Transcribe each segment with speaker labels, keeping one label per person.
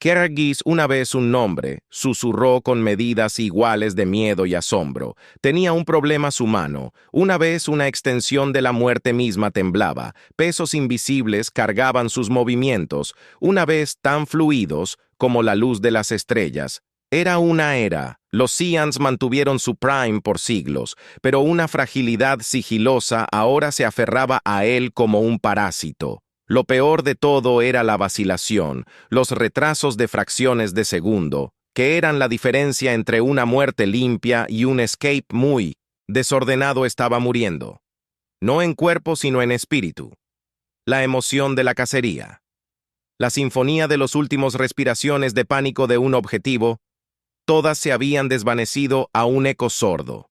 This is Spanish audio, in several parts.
Speaker 1: Kergis, una vez un nombre, susurró con medidas iguales de miedo y asombro. Tenía un problema su mano. Una vez una extensión de la muerte misma temblaba. Pesos invisibles cargaban sus movimientos, una vez tan fluidos como la luz de las estrellas. Era una era. Los Seans mantuvieron su prime por siglos, pero una fragilidad sigilosa ahora se aferraba a él como un parásito. Lo peor de todo era la vacilación, los retrasos de fracciones de segundo, que eran la diferencia entre una muerte limpia y un escape muy desordenado. Estaba muriendo. No en cuerpo, sino en espíritu. La emoción de la cacería. La sinfonía de las últimas respiraciones de pánico de un objetivo, todas se habían desvanecido a un eco sordo.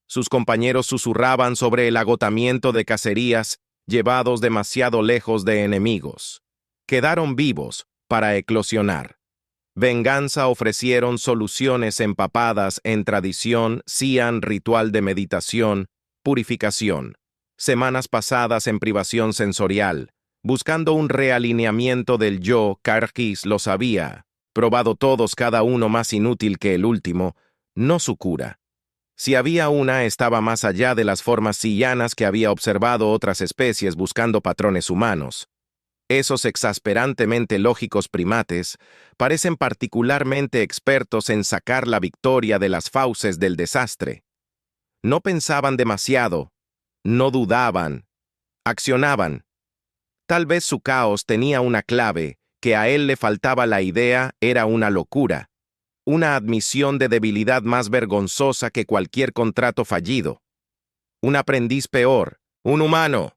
Speaker 1: Sus compañeros susurraban sobre el agotamiento de cacerías llevados demasiado lejos de enemigos. Quedaron vivos para eclosionar. Venganza ofrecieron soluciones empapadas en tradición, Sean ritual de meditación, purificación. Semanas pasadas en privación sensorial, buscando un realineamiento del yo. Kergis lo sabía, probado todos, cada uno más inútil que el último, no su cura. Si había una, estaba más allá de las formas sianas que había observado otras especies buscando patrones humanos. Esos exasperantemente lógicos primates parecen particularmente expertos en sacar la victoria de las fauces del desastre. No pensaban demasiado, no dudaban, accionaban. Tal vez su caos tenía una clave, que a él le faltaba la idea, era una locura. Una admisión de debilidad más vergonzosa que cualquier contrato fallido. Un aprendiz peor, un humano.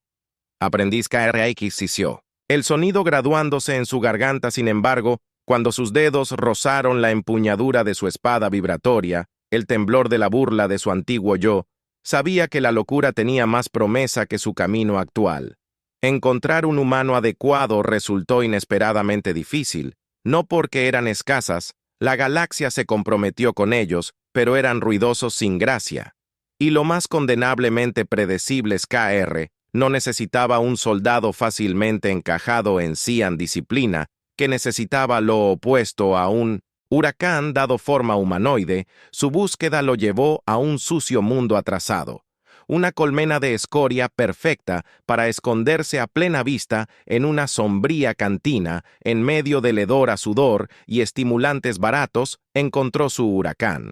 Speaker 1: Aprendiz Kergis. El sonido graduándose en su garganta, sin embargo, cuando sus dedos rozaron la empuñadura de su espada vibratoria, el temblor de la burla de su antiguo yo, sabía que la locura tenía más promesa que su camino actual. Encontrar un humano adecuado resultó inesperadamente difícil, no porque eran escasas. La galaxia se comprometió con ellos, pero eran ruidosos sin gracia. Y lo más condenablemente predecible es KR, no necesitaba un soldado fácilmente encajado en Sean disciplina, que necesitaba lo opuesto a un huracán dado forma humanoide. Su búsqueda lo llevó a un sucio mundo atrasado. Una colmena de escoria perfecta para esconderse a plena vista en una sombría cantina, en medio del hedor a sudor y estimulantes baratos, encontró su huracán.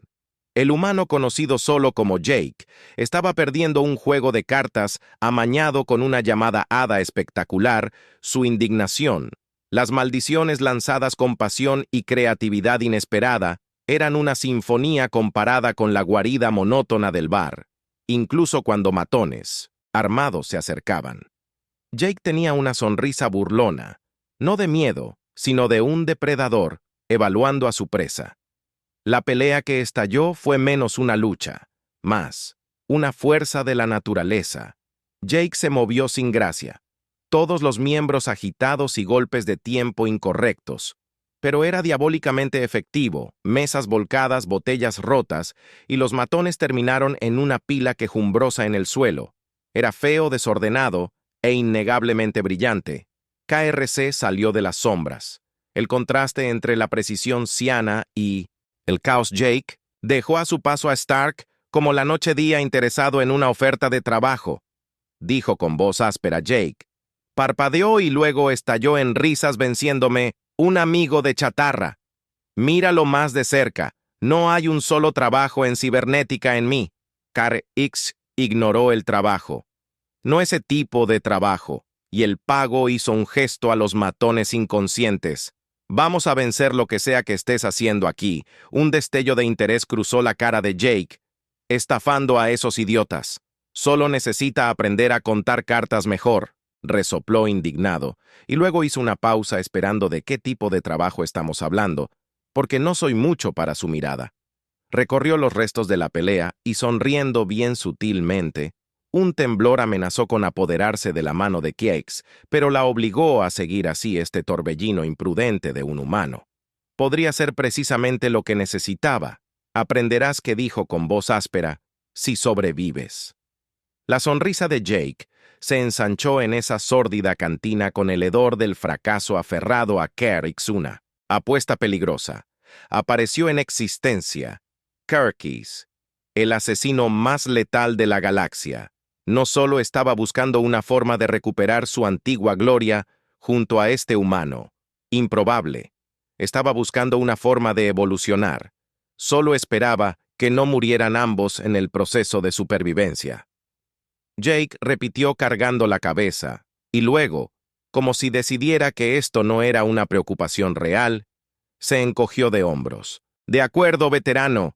Speaker 1: El humano conocido solo como Jake estaba perdiendo un juego de cartas amañado con una llamada hada espectacular, su indignación. Las maldiciones lanzadas con pasión y creatividad inesperada eran una sinfonía comparada con la guarida monótona del bar. Incluso cuando matones, armados, se acercaban. Jake tenía una sonrisa burlona, no de miedo, sino de un depredador, evaluando a su presa. La pelea que estalló fue menos una lucha, más una fuerza de la naturaleza. Jake se movió sin gracia, todos los miembros agitados y golpes de tiempo incorrectos. Pero era diabólicamente efectivo, mesas volcadas, botellas rotas, y los matones terminaron en una pila quejumbrosa en el suelo. Era feo, desordenado e innegablemente brillante. KRC salió de las sombras. El contraste entre la precisión siana y el caos Jake dejó a su paso a Stark como la noche-día interesado en una oferta de trabajo, dijo con voz áspera Jake. Parpadeó y luego estalló en risas venciéndome. Un amigo de chatarra. Míralo más de cerca. No hay un solo trabajo en cibernética en mí. Kergis ignoró el trabajo. No ese tipo de trabajo. Y el pago hizo un gesto a los matones inconscientes. Vamos a vencer lo que sea que estés haciendo aquí. Un destello de interés cruzó la cara de Jake. Estafando a esos idiotas. Solo necesita aprender a contar cartas mejor. Resopló indignado, y luego hizo una pausa esperando de qué tipo de trabajo estamos hablando, porque no soy mucho para su mirada. Recorrió los restos de la pelea y sonriendo bien sutilmente, un temblor amenazó con apoderarse de la mano de Kergis, pero la obligó a seguir así este torbellino imprudente de un humano. Podría ser precisamente lo que necesitaba. Aprenderás, que dijo con voz áspera, si sobrevives. La sonrisa de Jake se ensanchó en esa sórdida cantina con el hedor del fracaso aferrado a Kergis. Apuesta peligrosa. Apareció en existencia. Kirkis, el asesino más letal de la galaxia. No solo estaba buscando una forma de recuperar su antigua gloria junto a este humano. Improbable. Estaba buscando una forma de evolucionar. Solo esperaba que no murieran ambos en el proceso de supervivencia. Jake repitió cargando la cabeza, y luego, como si decidiera que esto no era una preocupación real, se encogió de hombros. De acuerdo, veterano.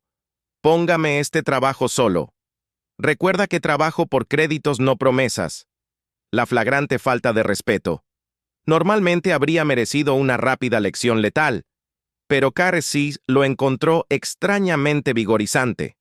Speaker 1: Póngame este trabajo solo. Recuerda que trabajo por créditos, no promesas. La flagrante falta de respeto. Normalmente habría merecido una rápida lección letal, pero Caresys lo encontró extrañamente vigorizante.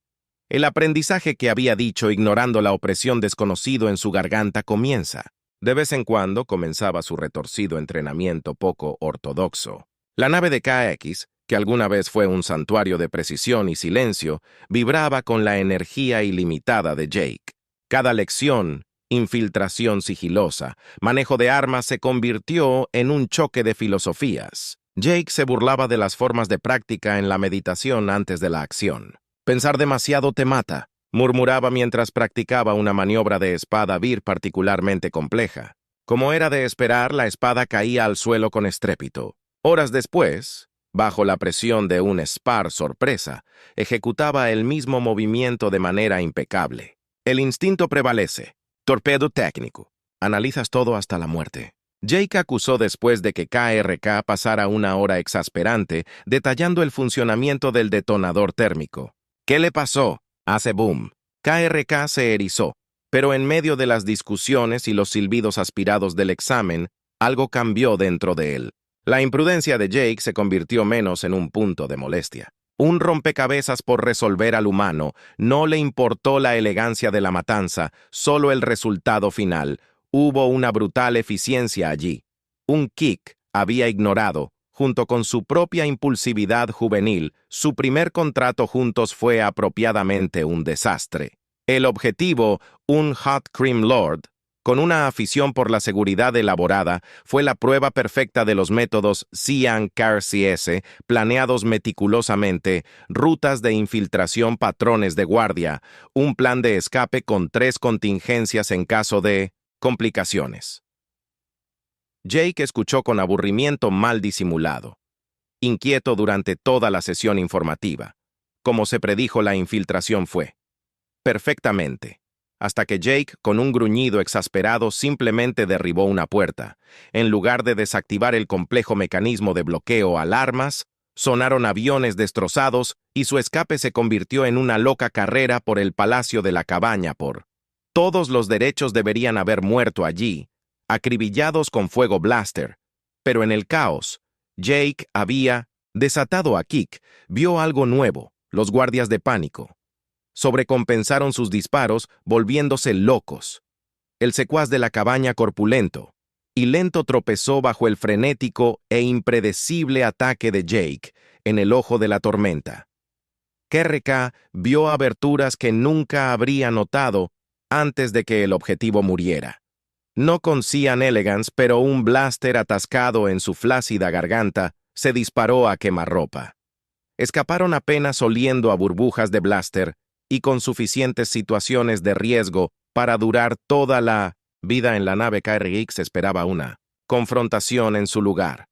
Speaker 1: El aprendizaje que había dicho ignorando la opresión desconocido en su garganta comienza. De vez en cuando comenzaba su retorcido entrenamiento poco ortodoxo. La nave de KX, que alguna vez fue un santuario de precisión y silencio, vibraba con la energía ilimitada de Jake. Cada lección, infiltración sigilosa, manejo de armas se convirtió en un choque de filosofías. Jake se burlaba de las formas de práctica en la meditación antes de la acción. Pensar demasiado te mata, murmuraba mientras practicaba una maniobra de espada vir particularmente compleja. Como era de esperar, la espada caía al suelo con estrépito. Horas después, bajo la presión de un spar sorpresa, ejecutaba el mismo movimiento de manera impecable. El instinto prevalece. Torpedo técnico. Analizas todo hasta la muerte. Jake acusó después de que KRK pasara una hora exasperante detallando el funcionamiento del detonador térmico. ¿Qué le pasó? Hace boom. KRK se erizó, pero en medio de las discusiones y los silbidos aspirados del examen, algo cambió dentro de él. La imprudencia de Jake se convirtió menos en un punto de molestia. Un rompecabezas por resolver al humano, no le importó la elegancia de la matanza, solo el resultado final. Hubo una brutal eficiencia allí. Un kick había ignorado, junto con su propia impulsividad juvenil, su primer contrato juntos fue apropiadamente un desastre. El objetivo, un Hot Cream Lord, con una afición por la seguridad elaborada, fue la prueba perfecta de los métodos CIAN-CARCS, planeados meticulosamente, rutas de infiltración, patrones de guardia, un plan de escape con 3 contingencias en caso de complicaciones. Jake escuchó con aburrimiento mal disimulado, inquieto durante toda la sesión informativa. Como se predijo, la infiltración fue perfectamente, hasta que Jake, con un gruñido exasperado, simplemente derribó una puerta. En lugar de desactivar el complejo mecanismo de bloqueo alarmas, sonaron aviones destrozados y su escape se convirtió en una loca carrera por el palacio de la cabaña por todos los derechos deberían haber muerto allí, acribillados con fuego blaster. Pero en el caos, Jake había desatado a Kick, vio algo nuevo, los guardias de pánico. Sobrecompensaron sus disparos, volviéndose locos. El secuaz de la cabaña corpulento y lento tropezó bajo el frenético e impredecible ataque de Jake en el ojo de la tormenta. KRK vio aberturas que nunca habría notado antes de que el objetivo muriera. No con Cyan Elegance, pero un blaster atascado en su flácida garganta se disparó a quemarropa. Escaparon apenas oliendo a burbujas de blaster y con suficientes situaciones de riesgo para durar toda la vida en la nave. KRX esperaba una confrontación en su lugar.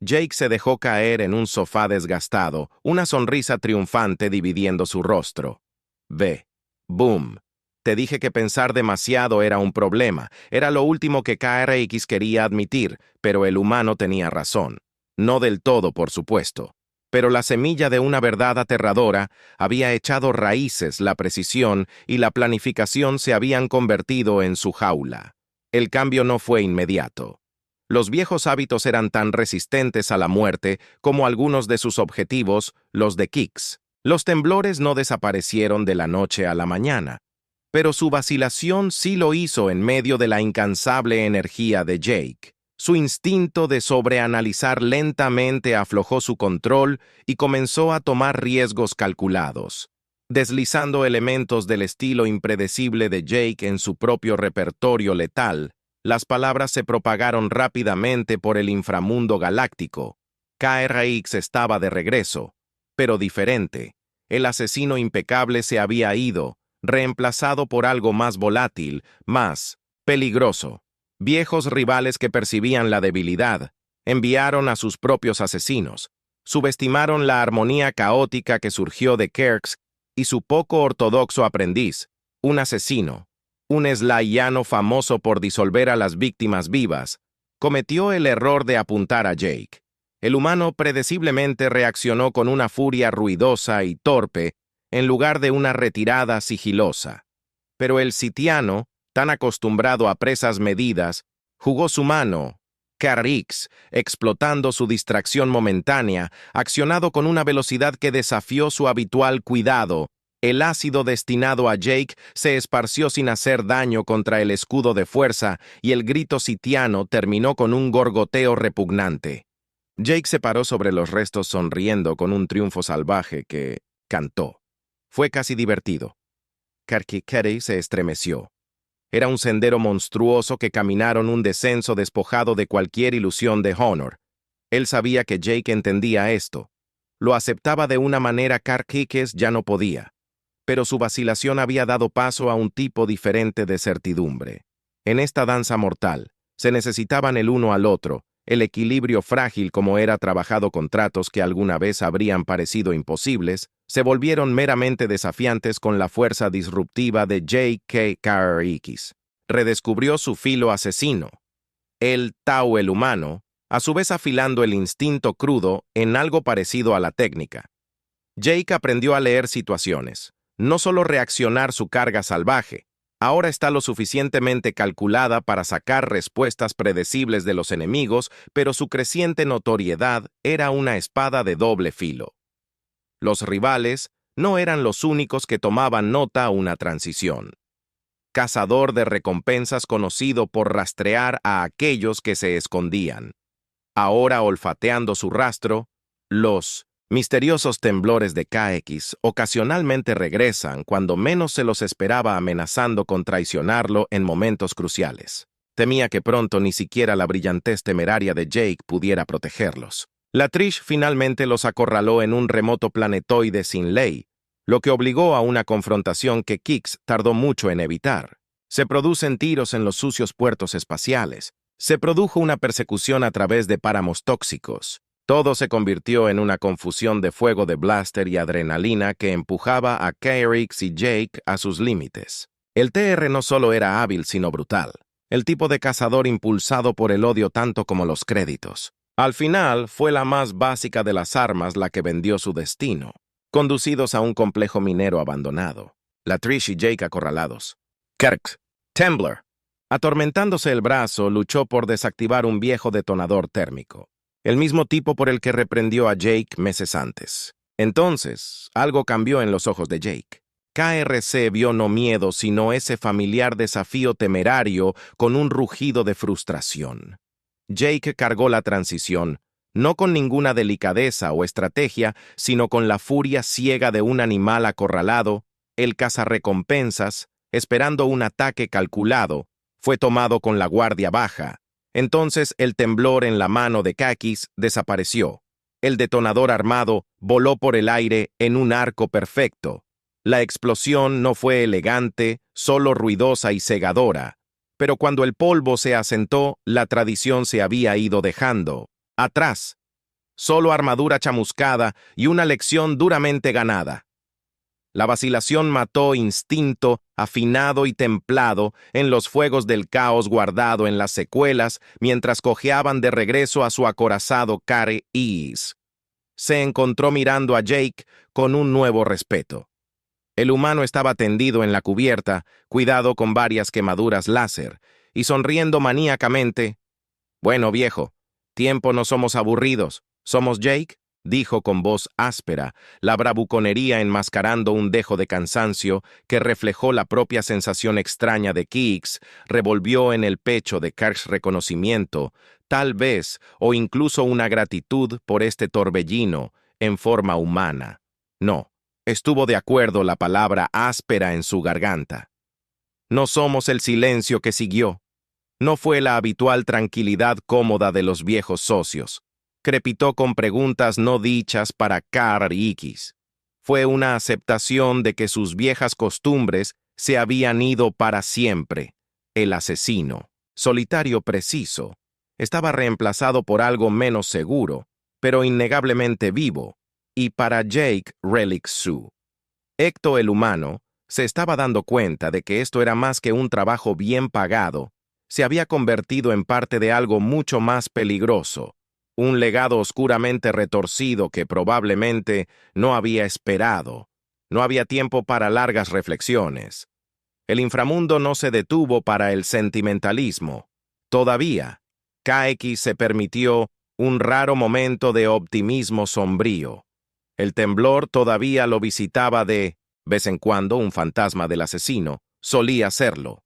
Speaker 1: Jake se dejó caer en un sofá desgastado, una sonrisa triunfante dividiendo su rostro. Ve. Boom. Te dije que pensar demasiado era un problema. Era lo último que KRX quería admitir, pero el humano tenía razón. No del todo, por supuesto. Pero la semilla de una verdad aterradora había echado raíces, la precisión y la planificación se habían convertido en su jaula. El cambio no fue inmediato. Los viejos hábitos eran tan resistentes a la muerte como algunos de sus objetivos, los de Kix. Los temblores no desaparecieron de la noche a la mañana, pero su vacilación sí lo hizo en medio de la incansable energía de Jake. Su instinto de sobreanalizar lentamente aflojó su control y comenzó a tomar riesgos calculados, deslizando elementos del estilo impredecible de Jake en su propio repertorio letal. Las palabras se propagaron rápidamente por el inframundo galáctico. KRX estaba de regreso, pero diferente. El asesino impecable se había ido, reemplazado por algo más volátil, más peligroso. Viejos rivales que percibían la debilidad enviaron a sus propios asesinos, subestimaron la armonía caótica que surgió de Kirks y su poco ortodoxo aprendiz, un asesino, un slayano famoso por disolver a las víctimas vivas, cometió el error de apuntar a Jake. El humano predeciblemente reaccionó con una furia ruidosa y torpe en lugar de una retirada sigilosa. Pero el sitiano, tan acostumbrado a presas medidas, jugó su mano, KRX, explotando su distracción momentánea, accionado con una velocidad que desafió su habitual cuidado. El ácido destinado a Jake se esparció sin hacer daño contra el escudo de fuerza y el grito sitiano terminó con un gorgoteo repugnante. Jake se paró sobre los restos sonriendo con un triunfo salvaje que cantó. Fue casi divertido. Karkikeri se estremeció. Era un sendero monstruoso que caminaron un descenso despojado de cualquier ilusión de honor. Él sabía que Jake entendía esto. Lo aceptaba de una manera que Karkikes ya no podía. Pero su vacilación había dado paso a un tipo diferente de certidumbre. En esta danza mortal, se necesitaban el uno al otro, el equilibrio frágil como era trabajado con tratos que alguna vez habrían parecido imposibles, se volvieron meramente desafiantes con la fuerza disruptiva de J.K. Redescubrió su filo asesino. El Tao el humano, a su vez afilando el instinto crudo en algo parecido a la técnica. Jake aprendió a leer situaciones, no solo reaccionar su carga salvaje. Ahora está lo suficientemente calculada para sacar respuestas predecibles de los enemigos, pero su creciente notoriedad era una espada de doble filo. Los rivales no eran los únicos que tomaban nota a una transición. Cazador de recompensas conocido por rastrear a aquellos que se escondían. Ahora olfateando su rastro, los misteriosos temblores de KX ocasionalmente regresan cuando menos se los esperaba, amenazando con traicionarlo en momentos cruciales. Temía que pronto ni siquiera la brillantez temeraria de Jake pudiera protegerlos. La Trish finalmente los acorraló en un remoto planetoide sin ley, lo que obligó a una confrontación que Kix tardó mucho en evitar. Se producen tiros en los sucios puertos espaciales. Se produjo una persecución a través de páramos tóxicos. Todo se convirtió en una confusión de fuego de blaster y adrenalina que empujaba a KRX y Jake a sus límites. El TR no solo era hábil, sino brutal. El tipo de cazador impulsado por el odio tanto como los créditos. Al final, fue la más básica de las armas la que vendió su destino, conducidos a un complejo minero abandonado. La Trish y Jake acorralados. Kirk, Tembler, atormentándose el brazo, luchó por desactivar un viejo detonador térmico. El mismo tipo por el que reprendió a Jake meses antes. Entonces, algo cambió en los ojos de Jake. KRC vio no miedo, sino ese familiar desafío temerario con un rugido de frustración. Jake cargó la transición, no con ninguna delicadeza o estrategia, sino con la furia ciega de un animal acorralado. El cazarrecompensas, esperando un ataque calculado, fue tomado con la guardia baja. Entonces el temblor en la mano de Kakis desapareció. El detonador armado voló por el aire en un arco perfecto. La explosión no fue elegante, solo ruidosa y cegadora. Pero cuando el polvo se asentó, la tradición se había ido dejando atrás. Solo armadura chamuscada y una lección duramente ganada. La vacilación mató instinto, afinado y templado, en los fuegos del caos guardado en las secuelas, mientras cojeaban de regreso a su acorazado KRX. Se encontró mirando a Jake con un nuevo respeto. El humano estaba tendido en la cubierta, cuidado con varias quemaduras láser, y sonriendo maníacamente. «Bueno, viejo, tiempo no somos aburridos. ¿Somos Jake?», dijo con voz áspera, la bravuconería enmascarando un dejo de cansancio que reflejó la propia sensación extraña de Kix, revolvió en el pecho de Kirk's reconocimiento, tal vez, o incluso una gratitud por este torbellino en forma humana. No, estuvo de acuerdo la palabra áspera en su garganta. No somos el silencio que siguió. No fue la habitual tranquilidad cómoda de los viejos socios. crepitó con preguntas no dichas para KRX. Fue una aceptación de que sus viejas costumbres se habían ido para siempre. El asesino, solitario preciso, estaba reemplazado por algo menos seguro, pero innegablemente vivo, y para Jake Relic Sue. Ecto el humano se estaba dando cuenta de que esto era más que un trabajo bien pagado, se había convertido en parte de algo mucho más peligroso, un legado oscuramente retorcido que probablemente no había esperado. No había tiempo para largas reflexiones. El inframundo no se detuvo para el sentimentalismo. Todavía, KX se permitió un raro momento de optimismo sombrío. El temblor todavía lo visitaba de vez en cuando un fantasma del asesino, solía serlo.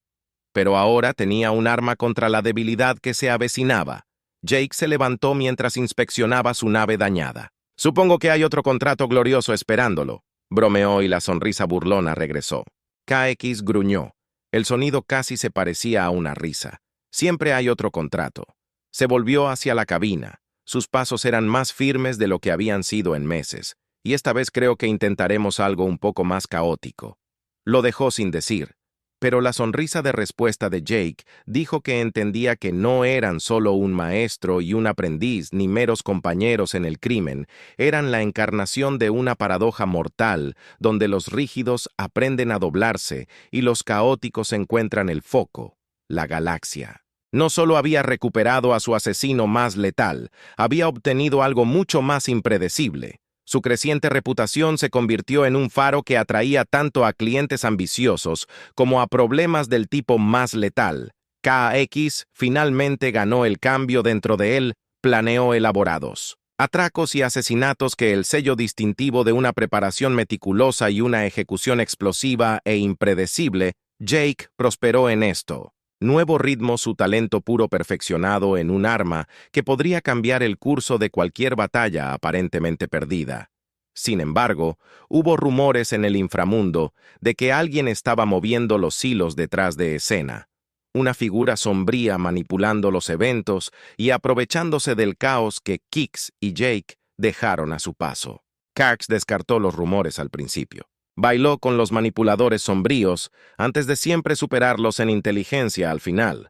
Speaker 1: Pero ahora tenía un arma contra la debilidad que se avecinaba. Jake se levantó mientras inspeccionaba su nave dañada. «Supongo que hay otro contrato glorioso esperándolo», bromeó y la sonrisa burlona regresó. KX gruñó. El sonido casi se parecía a una risa. «Siempre hay otro contrato». Se volvió hacia la cabina. Sus pasos eran más firmes de lo que habían sido en meses, y esta vez creo que intentaremos algo un poco más caótico. Lo dejó sin decir. Pero la sonrisa de respuesta de Jake dijo que entendía que no eran solo un maestro y un aprendiz ni meros compañeros en el crimen, eran la encarnación de una paradoja mortal donde los rígidos aprenden a doblarse y los caóticos encuentran el foco, la galaxia. No solo había recuperado a su asesino más letal, había obtenido algo mucho más impredecible. Su creciente reputación se convirtió en un faro que atraía tanto a clientes ambiciosos como a problemas del tipo más letal. KX finalmente ganó el cambio dentro de él, planeó elaborados. Atracos y asesinatos que el sello distintivo de una preparación meticulosa y una ejecución explosiva e impredecible, Jake prosperó en esto. Nuevo ritmo, su talento puro perfeccionado en un arma que podría cambiar el curso de cualquier batalla aparentemente perdida. Sin embargo, hubo rumores en el inframundo de que alguien estaba moviendo los hilos detrás de escena. Una figura sombría manipulando los eventos y aprovechándose del caos que Kix y Jake dejaron a su paso. Karx descartó los rumores al principio. Bailó con los manipuladores sombríos antes de siempre superarlos en inteligencia al final.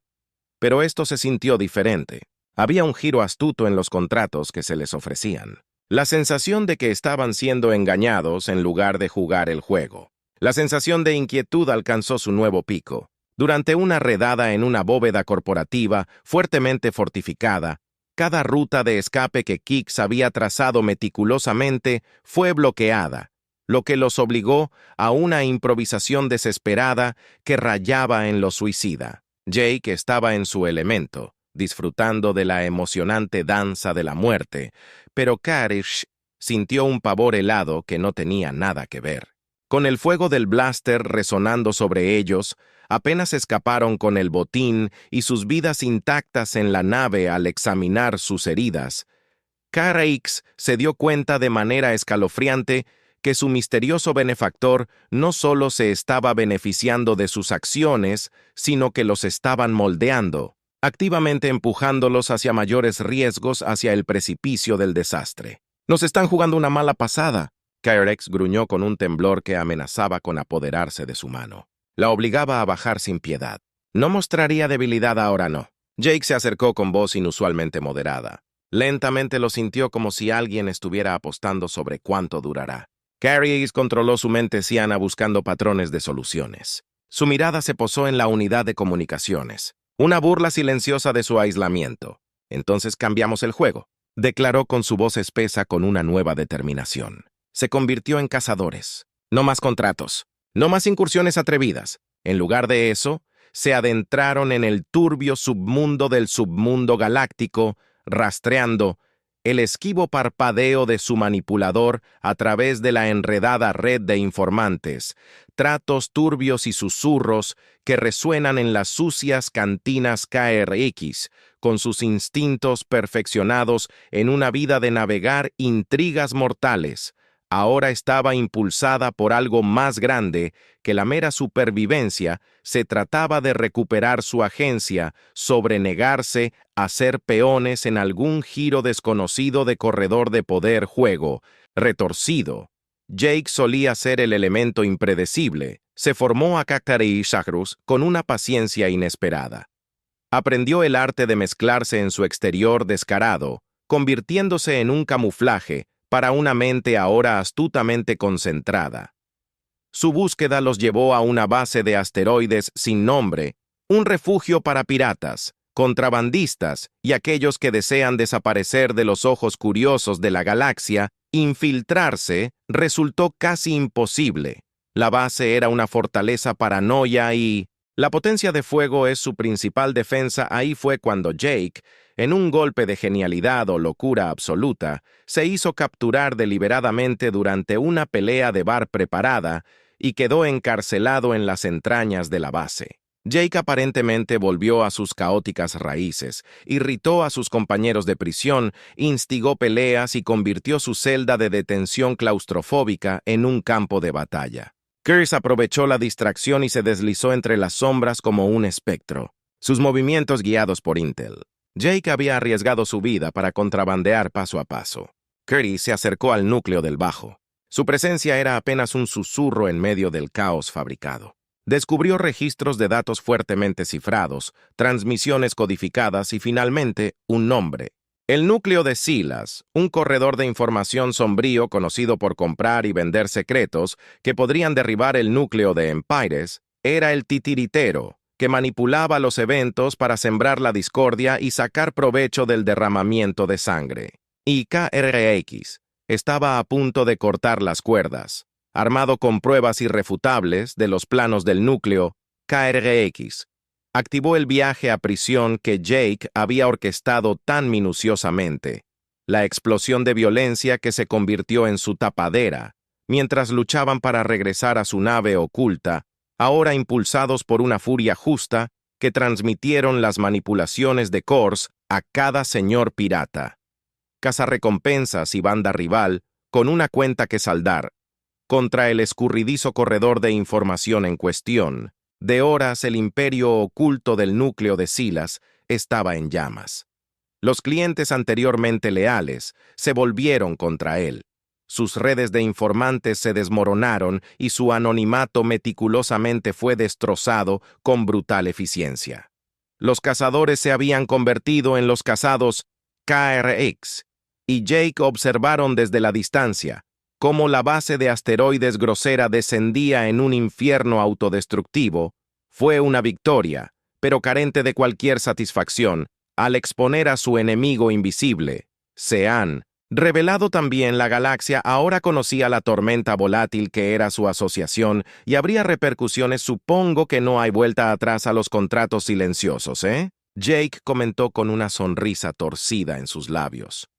Speaker 1: Pero esto se sintió diferente. Había un giro astuto en los contratos que se les ofrecían. La sensación de que estaban siendo engañados en lugar de jugar el juego. La sensación de inquietud alcanzó su nuevo pico. Durante una redada en una bóveda corporativa fuertemente fortificada, cada ruta de escape que Kix había trazado meticulosamente fue bloqueada, lo que los obligó a una improvisación desesperada que rayaba en lo suicida. Jake estaba en su elemento, disfrutando de la emocionante danza de la muerte, pero Karish sintió un pavor helado que no tenía nada que ver. Con el fuego del blaster resonando sobre ellos, apenas escaparon con el botín y sus vidas intactas en la nave al examinar sus heridas. KRX se dio cuenta de manera escalofriante que su misterioso benefactor no solo se estaba beneficiando de sus acciones, sino que los estaban moldeando, activamente empujándolos hacia mayores riesgos hacia el precipicio del desastre. «Nos están jugando una mala pasada», KRX gruñó con un temblor que amenazaba con apoderarse de su mano. La obligaba a bajar sin piedad. «No mostraría debilidad ahora, no». Jake se acercó con voz inusualmente moderada. Lentamente lo sintió como si alguien estuviera apostando sobre cuánto durará. KRX controló su mente ciana buscando patrones de soluciones. Su mirada se posó en la unidad de comunicaciones, una burla silenciosa de su aislamiento. «Entonces cambiamos el juego», declaró con su voz espesa con una nueva determinación. Se convirtió en cazadores. No más contratos, no más incursiones atrevidas. En lugar de eso, se adentraron en el turbio submundo del submundo galáctico, rastreando el esquivo parpadeo de su manipulador a través de la enredada red de informantes, tratos turbios y susurros que resuenan en las sucias cantinas KRX, con sus instintos perfeccionados en una vida de navegar intrigas mortales, ahora estaba impulsada por algo más grande que la mera supervivencia. Se trataba de recuperar su agencia sobre negarse a ser peones en algún giro desconocido de corredor de poder juego, retorcido. Jake solía ser el elemento impredecible. Se formó a Kakarei Shahrus con una paciencia inesperada. Aprendió el arte de mezclarse en su exterior descarado, convirtiéndose en un camuflaje para una mente ahora astutamente concentrada. Su búsqueda los llevó a una base de asteroides sin nombre, un refugio para piratas, contrabandistas y aquellos que desean desaparecer de los ojos curiosos de la galaxia. Infiltrarse resultó casi imposible. La base era una fortaleza paranoia y la potencia de fuego es su principal defensa. Ahí fue cuando Jake, en un golpe de genialidad o locura absoluta, se hizo capturar deliberadamente durante una pelea de bar preparada y quedó encarcelado en las entrañas de la base. Jake aparentemente volvió a sus caóticas raíces, irritó a sus compañeros de prisión, instigó peleas y convirtió su celda de detención claustrofóbica en un campo de batalla. Curse aprovechó la distracción y se deslizó entre las sombras como un espectro, sus movimientos guiados por Intel. Jake había arriesgado su vida para contrabandear paso a paso. Curtis se acercó al núcleo del bajo. Su presencia era apenas un susurro en medio del caos fabricado. Descubrió registros de datos fuertemente cifrados, transmisiones codificadas y finalmente un nombre. El núcleo de Silas, un corredor de información sombrío conocido por comprar y vender secretos que podrían derribar el núcleo de Empires, era el titiritero que manipulaba los eventos para sembrar la discordia y sacar provecho del derramamiento de sangre. Y KRX estaba a punto de cortar las cuerdas. Armado con pruebas irrefutables de los planos del núcleo, KRX activó el viaje a prisión que Jake había orquestado tan minuciosamente, la explosión de violencia que se convirtió en su tapadera, mientras luchaban para regresar a su nave oculta, ahora impulsados por una furia justa que transmitieron las manipulaciones de Kors a cada señor pirata. Cazarrecompensas y banda rival, con una cuenta que saldar, contra el escurridizo corredor de información en cuestión. De horas el imperio oculto del núcleo de Silas estaba en llamas. Los clientes anteriormente leales se volvieron contra él. Sus redes de informantes se desmoronaron y su anonimato meticulosamente fue destrozado con brutal eficiencia. Los cazadores se habían convertido en los cazados KRX, y Jake observaron desde la distancia cómo la base de asteroides grosera descendía en un infierno autodestructivo. Fue una victoria, pero carente de cualquier satisfacción, al exponer a su enemigo invisible. Se han revelado también la galaxia ahora conocía la tormenta volátil que era su asociación y habría repercusiones. Supongo que no hay vuelta atrás a los contratos silenciosos, ¿eh? Jake comentó con una sonrisa torcida en sus labios.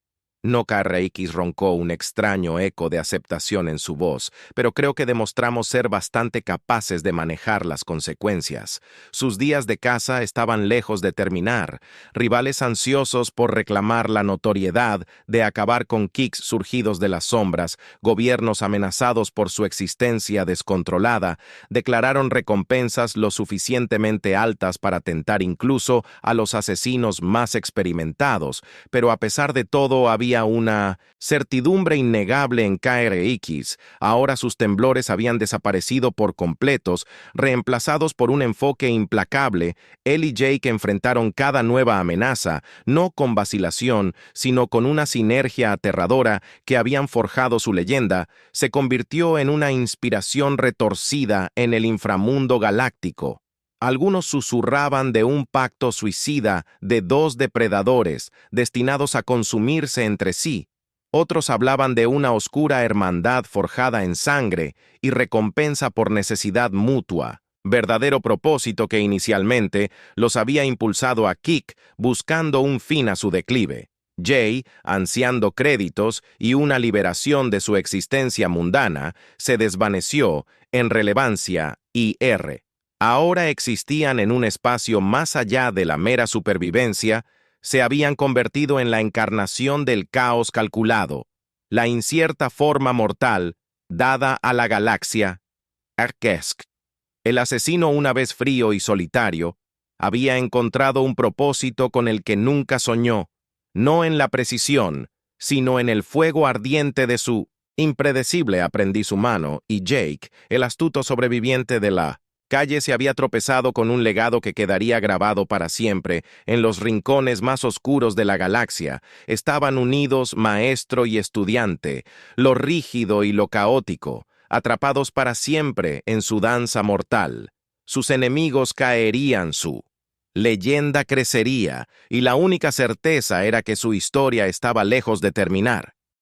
Speaker 1: No, KRX roncó un extraño eco de aceptación en su voz, pero creo que demostramos ser bastante capaces de manejar las consecuencias. Sus días de caza estaban lejos de terminar. Rivales ansiosos por reclamar la notoriedad de acabar con kicks surgidos de las sombras, gobiernos amenazados por su existencia descontrolada, declararon recompensas lo suficientemente altas para tentar incluso a los asesinos más experimentados, pero a pesar de todo había una certidumbre innegable en KRX. Ahora sus temblores habían desaparecido por completos, reemplazados por un enfoque implacable. Él y Jake enfrentaron cada nueva amenaza, no con vacilación, sino con una sinergia aterradora que habían forjado su leyenda. Se convirtió en una inspiración retorcida en el inframundo galáctico. Algunos susurraban de un pacto suicida de dos depredadores destinados a consumirse entre sí. Otros hablaban de una oscura hermandad forjada en sangre y recompensa por necesidad mutua, verdadero propósito que inicialmente los había impulsado a Kick buscando un fin a su declive. Jay, ansiando créditos y una liberación de su existencia mundana, se desvaneció en relevancia y ahora existían en un espacio más allá de la mera supervivencia, se habían convertido en la encarnación del caos calculado. la incierta forma mortal dada a la galaxia Arkesk. El asesino, una vez frío y solitario, había encontrado un propósito con el que nunca soñó, no en la precisión, sino en el fuego ardiente de su impredecible aprendiz humano, y Jake, el astuto sobreviviente de la calle, se había tropezado con un legado que quedaría grabado para siempre en los rincones más oscuros de la galaxia. Estaban unidos maestro y estudiante, lo rígido y lo caótico, atrapados para siempre en su danza mortal. Sus enemigos caerían, su leyenda crecería, y la única certeza era que su historia estaba lejos de terminar.